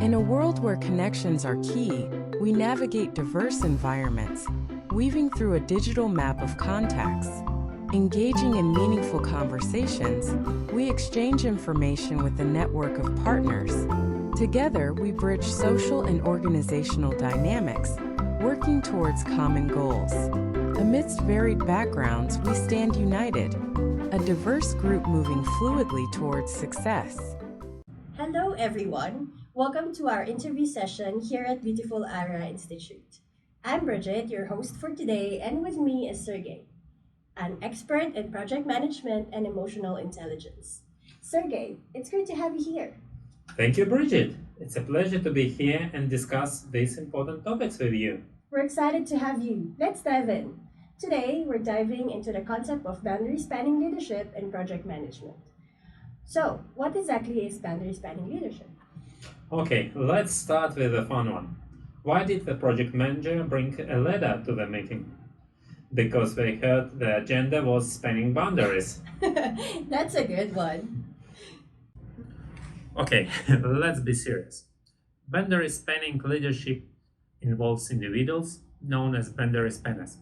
In a world where connections are key, we navigate diverse environments, weaving through a digital map of contacts. Engaging in meaningful conversations, we exchange information with a network of partners. Together, we bridge social and organizational dynamics, working towards common goals. Amidst varied backgrounds, we stand united, a diverse group moving fluidly towards success. Hello, everyone. Welcome to our interview session here at beautiful ARA Institute. I'm Bridget, your host for today, and with me is Sergey, an expert in project management and emotional intelligence. Sergey, it's great to have you here. Thank you, Bridget. It's a pleasure to be here and discuss these important topics with you. We're excited to have you. Let's dive in. Today, we're diving into the concept of boundary spanning leadership and project management. So, what exactly is boundary spanning leadership? Okay, let's start with a fun one. Why did the project manager bring a letter to the meeting? Because they heard the agenda was spanning boundaries. That's a good one. Okay, let's be serious. Boundary spanning leadership involves individuals, known as boundary spanners,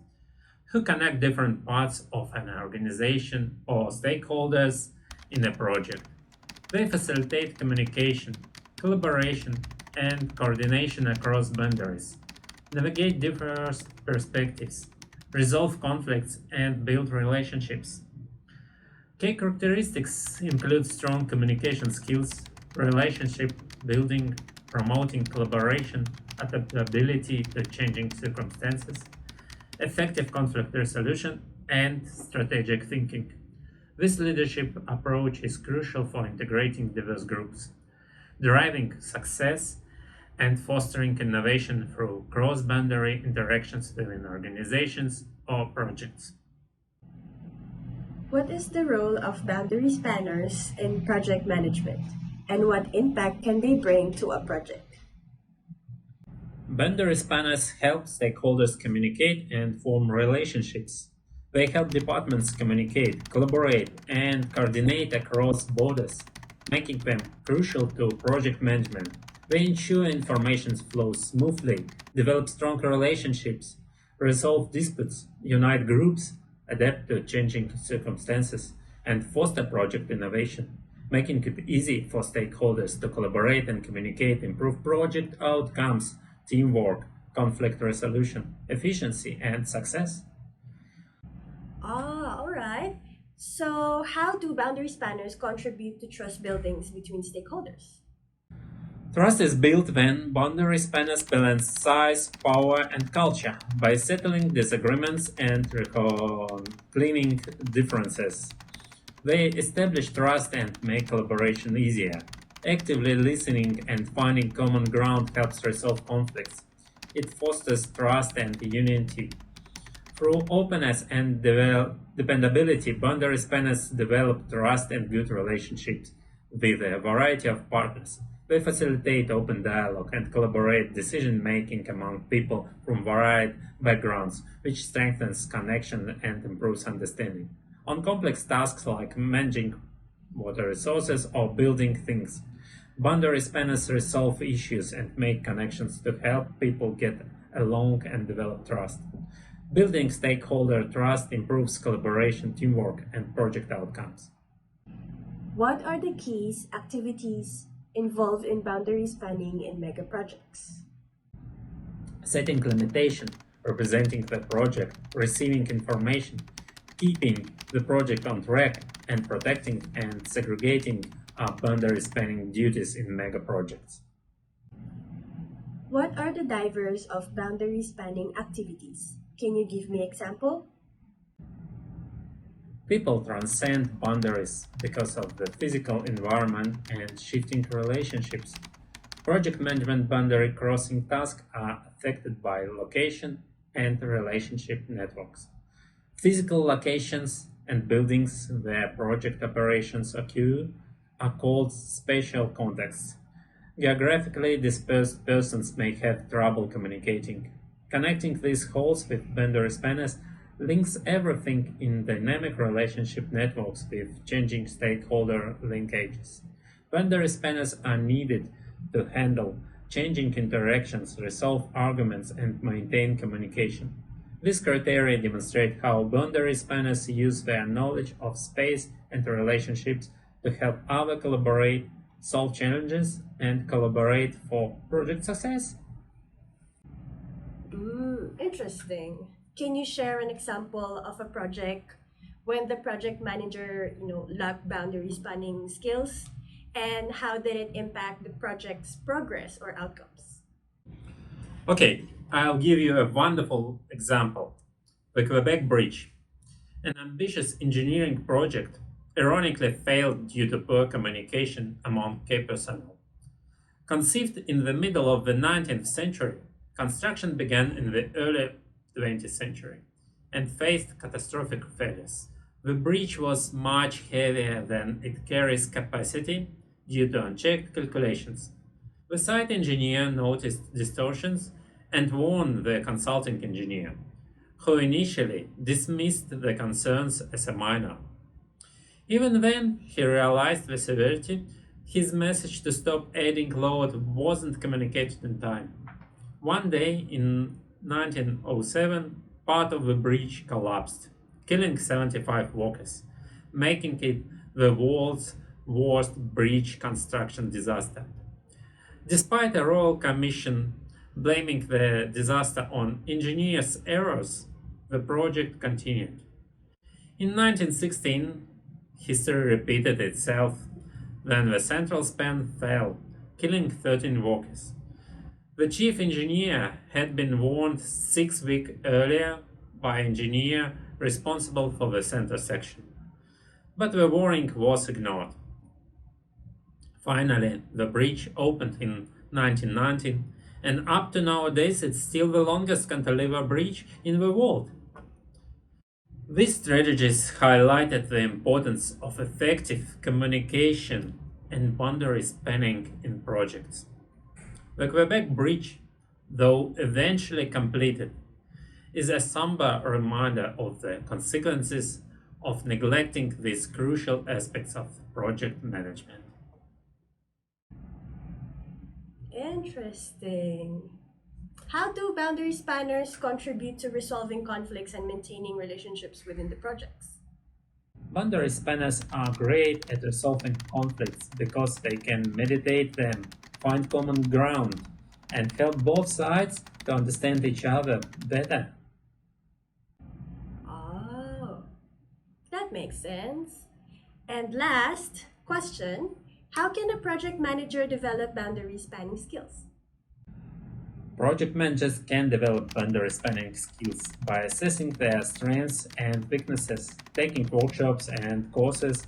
who connect different parts of an organization or stakeholders in a project. They facilitate communication, collaboration, and coordination across boundaries, navigate diverse perspectives, resolve conflicts, and build relationships. Key characteristics include strong communication skills, relationship building, promoting collaboration, adaptability to changing circumstances, effective conflict resolution, and strategic thinking. This leadership approach is crucial for integrating diverse groups, driving success, and fostering innovation through cross-boundary interactions within organizations or projects. What is the role of boundary spanners in project management, and what impact can they bring to a project? Boundary spanners help stakeholders communicate and form relationships. They help departments communicate, collaborate, and coordinate across borders, making them crucial to project management. They ensure information flows smoothly, develop strong relationships, resolve disputes, unite groups, adapt to changing circumstances, and foster project innovation, making it easy for stakeholders to collaborate and communicate, improve project outcomes, teamwork, conflict resolution, efficiency, and success. All right. So, how do boundary spanners contribute to trust buildings between stakeholders? Trust is built when boundary spanners balance size, power, and culture by settling disagreements and reclaiming differences. They establish trust and make collaboration easier. Actively listening and finding common ground helps resolve conflicts. It fosters trust and unity. Through openness and dependability, boundary spanners develop trust and good relationships with a variety of partners. They facilitate open dialogue and collaborate decision-making among people from varied backgrounds, which strengthens connection and improves understanding. On complex tasks like managing water resources or building things, boundary spanners resolve issues and make connections to help people get along and develop trust. Building stakeholder trust improves collaboration, teamwork, and project outcomes. What are the keys activities involved in boundary spanning in mega projects? Setting limitation, representing the project, receiving information, keeping the project on track, and protecting and segregating boundary spanning duties in mega projects. What are the drivers of boundary spanning activities? Can you give me example? People transcend boundaries because of the physical environment and shifting relationships. Project management boundary crossing tasks are affected by location and relationship networks. Physical locations and buildings where project operations occur are called spatial contexts. Geographically dispersed persons may have trouble communicating. Connecting these wholes with boundary spanners links everything in dynamic relationship networks with changing stakeholder linkages. Boundary spanners are needed to handle changing interactions, resolve arguments, and maintain communication. These criteria demonstrate how boundary spanners use their knowledge of space and relationships to help others collaborate, solve challenges, and collaborate for project success. Interesting. Can you share an example of a project when the project manager, lacked boundary spanning skills, and how did it impact the project's progress or outcomes? Okay, I'll give you a wonderful example. The Quebec Bridge, an ambitious engineering project, ironically failed due to poor communication among key personnel. Conceived in the middle of the 19th century, construction began in the early 20th century and faced catastrophic failures. The bridge was much heavier than it carries capacity due to unchecked calculations. The site engineer noticed distortions and warned the consulting engineer, who initially dismissed the concerns as a minor. Even then, he realized the severity. His message to stop adding load wasn't communicated in time. One day in 1907, part of the bridge collapsed, killing 75 workers, making it the world's worst bridge construction disaster. Despite a royal commission blaming the disaster on engineers' errors, the project continued. In 1916, history repeated itself. Then the central span fell, killing 13 workers. The chief engineer had been warned 6 weeks earlier by engineer responsible for the center section. But the warning was ignored. Finally, the bridge opened in 1919, and up to nowadays it's still the longest cantilever bridge in the world. These strategies highlighted the importance of effective communication and boundary spanning in projects. The Quebec Bridge, though eventually completed, is a somber reminder of the consequences of neglecting these crucial aspects of project management. Interesting. How do boundary spanners contribute to resolving conflicts and maintaining relationships within the projects? Boundary spanners are great at resolving conflicts because they can mediate them, find common ground, and help both sides to understand each other better. Oh, that makes sense. And last question, how can a project manager develop boundary spanning skills? Project managers can develop boundary spanning skills by assessing their strengths and weaknesses, taking workshops and courses,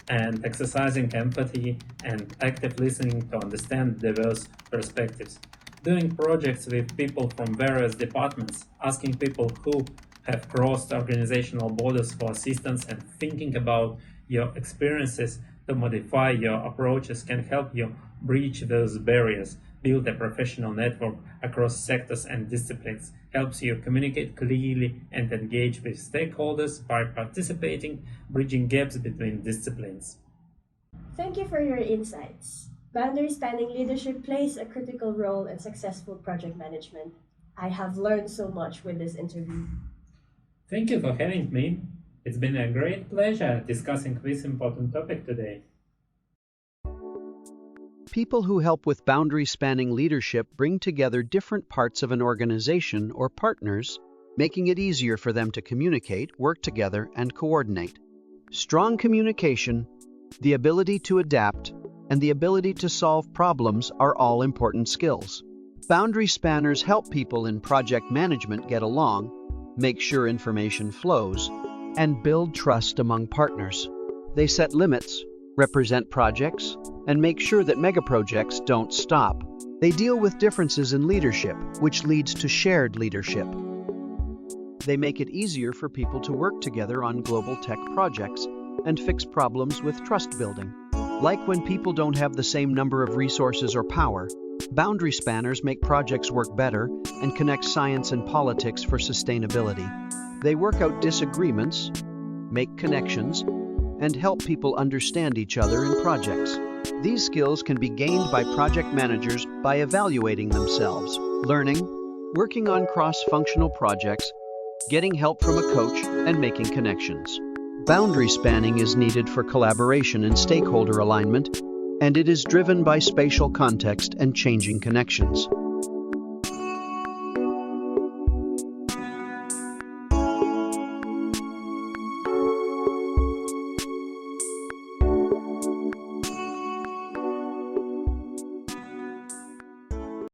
and exercising empathy and active listening to understand diverse perspectives. Doing projects with people from various departments, asking people who have crossed organizational borders for assistance, and thinking about your experiences to modify your approaches can help you breach those barriers, build a professional network across sectors and disciplines, helps you communicate clearly and engage with stakeholders by participating, bridging gaps between disciplines. Thank you for your insights. Boundary spanning leadership plays a critical role in successful project management. I have learned so much with this interview. Thank you for having me. It's been a great pleasure discussing this important topic today. People who help with boundary-spanning leadership bring together different parts of an organization or partners, making it easier for them to communicate, work together, and coordinate. Strong communication, the ability to adapt, and the ability to solve problems are all important skills. Boundary spanners help people in project management get along, make sure information flows, and build trust among partners. They set limits, represent projects, and make sure that megaprojects don't stop. They deal with differences in leadership, which leads to shared leadership. They make it easier for people to work together on global tech projects and fix problems with trust building. Like when people don't have the same number of resources or power, boundary spanners make projects work better and connect science and politics for sustainability. They work out disagreements, make connections, and help people understand each other in projects. These skills can be gained by project managers by evaluating themselves, learning, working on cross-functional projects, getting help from a coach, and making connections. Boundary spanning is needed for collaboration and stakeholder alignment, and it is driven by spatial context and changing connections.